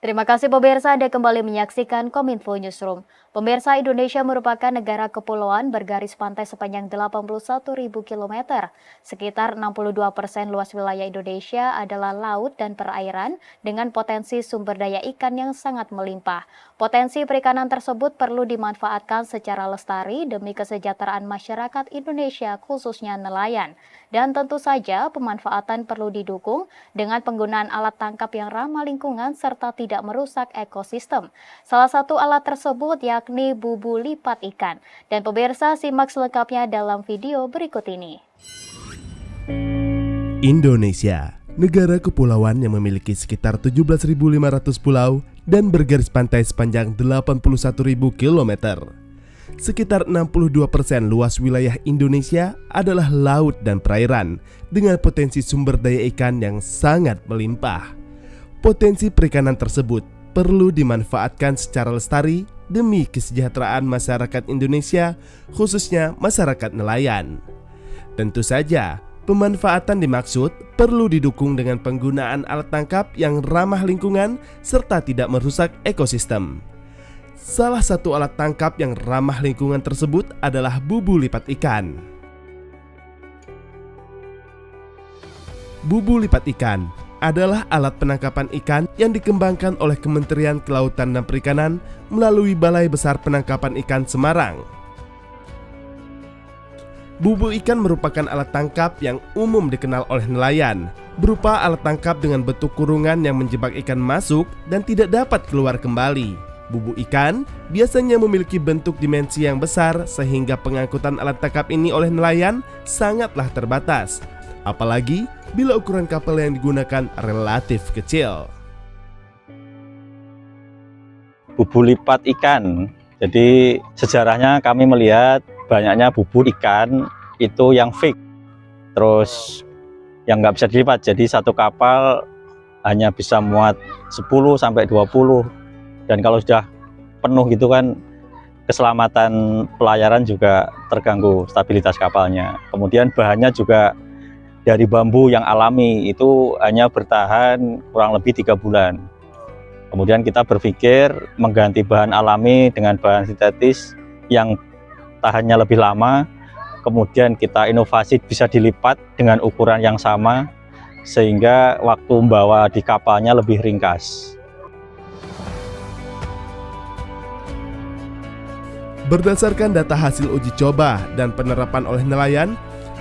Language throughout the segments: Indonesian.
Terima kasih pemirsa, Anda kembali menyaksikan Kominfo Newsroom. Pemirsa, Indonesia merupakan negara kepulauan bergaris pantai sepanjang 81.000 km. Sekitar 62% luas wilayah Indonesia adalah laut dan perairan dengan potensi sumber daya ikan yang sangat melimpah. Potensi perikanan tersebut perlu dimanfaatkan secara lestari demi kesejahteraan masyarakat Indonesia, khususnya nelayan. Dan tentu saja pemanfaatan perlu didukung dengan penggunaan alat tangkap yang ramah lingkungan serta tidak merusak ekosistem. Salah satu alat tersebut yakni bubu lipat ikan. Dan pemirsa, simak selengkapnya dalam video berikut ini. Indonesia, negara kepulauan yang memiliki sekitar 17.500 pulau dan bergaris pantai sepanjang 81.000 km. Sekitar 62% luas wilayah Indonesia adalah laut dan perairan dengan potensi sumber daya ikan yang sangat melimpah. Potensi perikanan tersebut perlu dimanfaatkan secara lestari demi kesejahteraan masyarakat Indonesia, khususnya masyarakat nelayan. Tentu saja, pemanfaatan dimaksud perlu didukung dengan penggunaan alat tangkap yang ramah lingkungan serta tidak merusak ekosistem. Salah satu alat tangkap yang ramah lingkungan tersebut adalah bubu lipat ikan. Bubu lipat ikan adalah alat penangkapan ikan yang dikembangkan oleh Kementerian Kelautan dan Perikanan melalui Balai Besar Penangkapan Ikan Semarang. Bubu ikan merupakan alat tangkap yang umum dikenal oleh nelayan, berupa alat tangkap dengan bentuk kurungan yang menjebak ikan masuk dan tidak dapat keluar kembali. Bubu ikan biasanya memiliki bentuk dimensi yang besar sehingga pengangkutan alat tangkap ini oleh nelayan sangatlah terbatas, apalagi bila ukuran kapal yang digunakan relatif kecil. Bubu lipat ikan. Jadi sejarahnya kami melihat banyaknya bubu ikan itu yang fix, terus yang nggak bisa dilipat. Jadi satu kapal hanya bisa muat 10 sampai 20. Dan kalau sudah penuh gitu kan, keselamatan pelayaran juga terganggu, stabilitas kapalnya. Kemudian bahannya juga dari bambu yang alami, itu hanya bertahan kurang lebih 3 bulan. Kemudian kita berpikir mengganti bahan alami dengan bahan sintetis yang tahannya lebih lama. Kemudian kita inovasi bisa dilipat dengan ukuran yang sama, sehingga waktu membawa di kapalnya lebih ringkas. Berdasarkan data hasil uji coba dan penerapan oleh nelayan,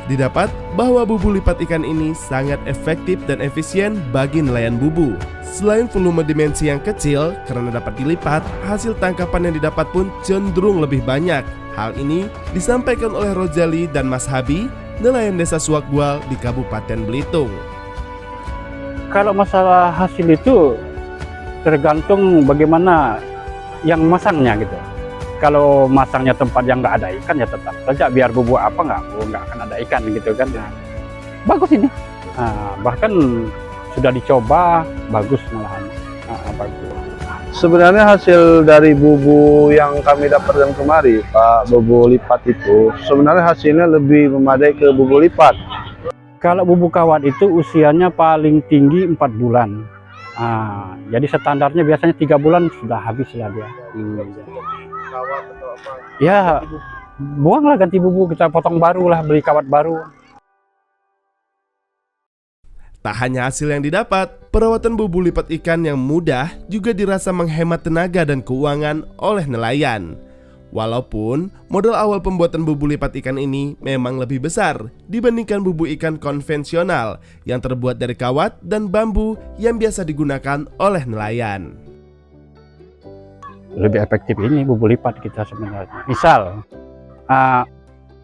didapat bahwa bubu lipat ikan ini sangat efektif dan efisien bagi nelayan bubu. Selain volume dimensi yang kecil, karena dapat dilipat, hasil tangkapan yang didapat pun cenderung lebih banyak. Hal ini disampaikan oleh Rozali dan Mas Habi, nelayan desa Suakbual di Kabupaten Belitung. Kalau masalah hasil itu tergantung bagaimana yang masangnya gitu. Kalau masangnya tempat yang nggak ada ikan ya tetap saja biar bubu apa nggak akan ada ikan gitu kan. Bagus ini, bahkan sudah dicoba, bagus malahan. Bagus. Sebenarnya hasil dari bubu yang kami dapatkan kemari, Pak, bubu lipat itu sebenarnya hasilnya lebih memadai ke bubu lipat. Kalau bubu kawat itu usianya paling tinggi 4 bulan. Jadi standarnya biasanya 3 bulan sudah habis lah dia. Kawat atau apa? Ya, buanglah ganti bubu, kita potong baru lah, beli kawat baru. Tak hanya hasil yang didapat, perawatan bubu lipat ikan yang mudah juga dirasa menghemat tenaga dan keuangan oleh nelayan. Walaupun modal awal pembuatan bubu lipat ikan ini memang lebih besar dibandingkan bubu ikan konvensional yang terbuat dari kawat dan bambu yang biasa digunakan oleh nelayan. Lebih efektif ini bubu lipat kita sebenarnya. Misal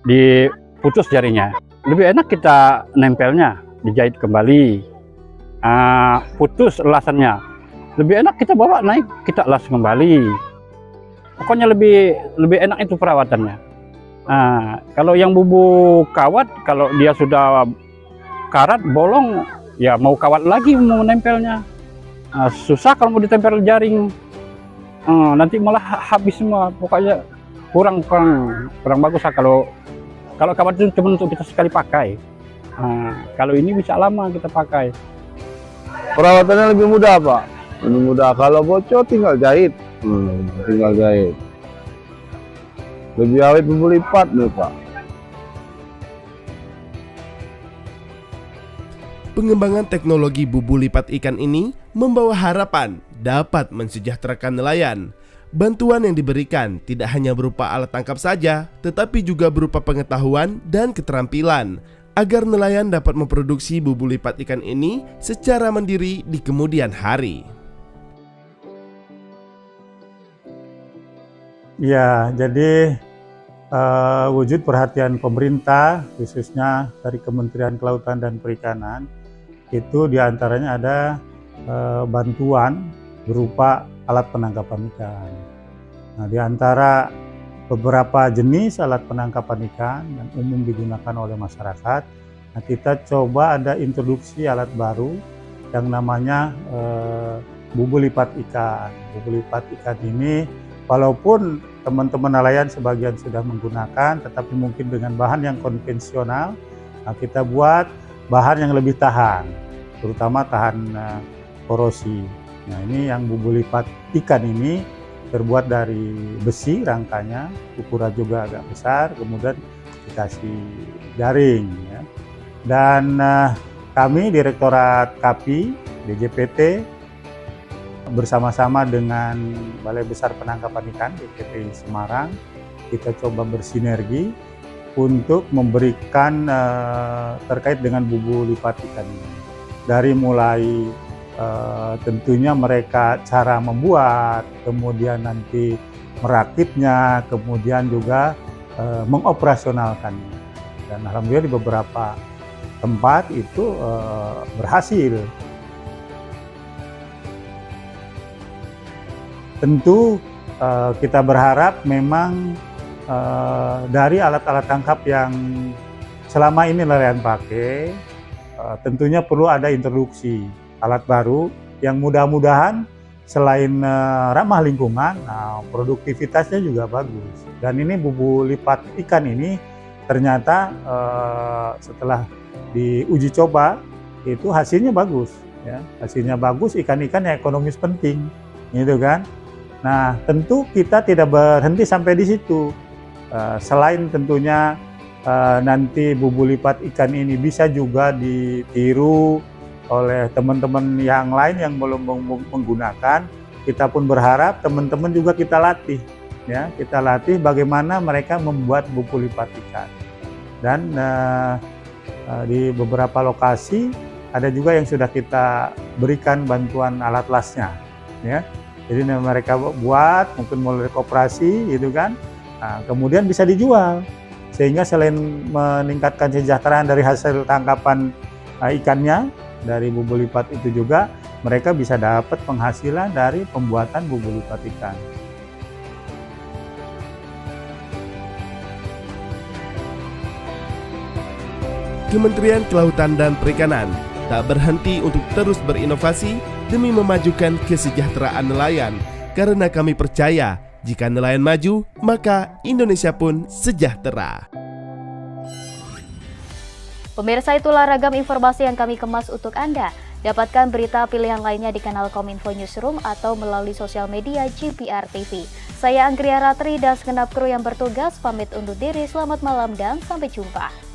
diputus jarinya, lebih enak kita nempelnya, dijahit kembali. Putus elasannya, lebih enak kita bawa naik, kita elas kembali. Pokoknya lebih enak itu perawatannya. Kalau yang bubu kawat, kalau dia sudah karat bolong, ya mau kawat lagi mau nempelnya. Susah kalau mau ditempel jaring. Nanti malah habis semua, pokoknya kurang bagus lah kalau kawat itu cuma untuk kita sekali pakai. Kalau ini bisa lama kita pakai. Perawatannya lebih mudah, Pak. Lebih mudah. Kalau bocor tinggal jahit. Tinggal jahit. Lebih awet bumbu lipat nih Pak. Pengembangan teknologi bubu lipat ikan ini membawa harapan dapat mensejahterakan nelayan. Bantuan yang diberikan tidak hanya berupa alat tangkap saja, tetapi juga berupa pengetahuan dan keterampilan agar nelayan dapat memproduksi bubu lipat ikan ini secara mandiri di kemudian hari. Ya, jadi wujud perhatian pemerintah, khususnya dari Kementerian Kelautan dan Perikanan, itu diantaranya ada bantuan berupa alat penangkapan ikan. Nah, di antara beberapa jenis alat penangkapan ikan yang umum digunakan oleh masyarakat, nah kita coba ada introduksi alat baru yang namanya bubu lipat ikan. Bubu lipat ikan ini, walaupun teman-teman nelayan sebagian sudah menggunakan, tetapi mungkin dengan bahan yang konvensional, nah kita buat bahan yang lebih tahan, terutama tahan korosi. Nah, ini yang bubu lipat ikan ini terbuat dari besi rangkanya, ukuran juga agak besar, kemudian dikasih jaring. Ya. Dan kami Direktorat KAPI DJPT bersama-sama dengan Balai Besar Penangkapan Ikan DPT Semarang, kita coba bersinergi untuk memberikan terkait dengan bubu lipat ikan ini. Dari mulai tentunya mereka cara membuat, kemudian nanti merakitnya, kemudian juga mengoperasionalkannya. Dan alhamdulillah di beberapa tempat itu berhasil. Tentu kita berharap memang dari alat-alat tangkap yang selama ini nelayan pakai, tentunya perlu ada introduksi alat baru yang mudah-mudahan selain ramah lingkungan, produktivitasnya juga bagus. Dan ini bubu lipat ikan ini ternyata setelah diuji coba itu hasilnya bagus, ya. Hasilnya bagus, ikan-ikan yang ekonomis penting, gitu kan. Nah, tentu kita tidak berhenti sampai di situ. Selain tentunya nanti bubu lipat ikan ini bisa juga ditiru oleh teman-teman yang lain yang belum menggunakan, kita pun berharap teman-teman juga kita latih, ya, kita latih bagaimana mereka membuat bubu lipat ikan. Dan di beberapa lokasi ada juga yang sudah kita berikan bantuan alat lasnya, ya. Jadi mereka buat mungkin mulai koperasi, gitu kan. Nah, kemudian bisa dijual, sehingga selain meningkatkan kesejahteraan dari hasil tangkapan ikannya dari bubu lipat itu, juga mereka bisa dapat penghasilan dari pembuatan bubu lipat ikan. Kementerian Kelautan dan Perikanan tak berhenti untuk terus berinovasi demi memajukan kesejahteraan nelayan, karena kami percaya jika nelayan maju, maka Indonesia pun sejahtera. Pemirsa, itulah ragam informasi yang kami kemas untuk Anda. Dapatkan berita pilihan lainnya di kanal Kominfo Newsroom atau melalui sosial media GPR TV. Saya Anggria Ratri dan segenap kru yang bertugas pamit undur diri. Selamat malam dan sampai jumpa.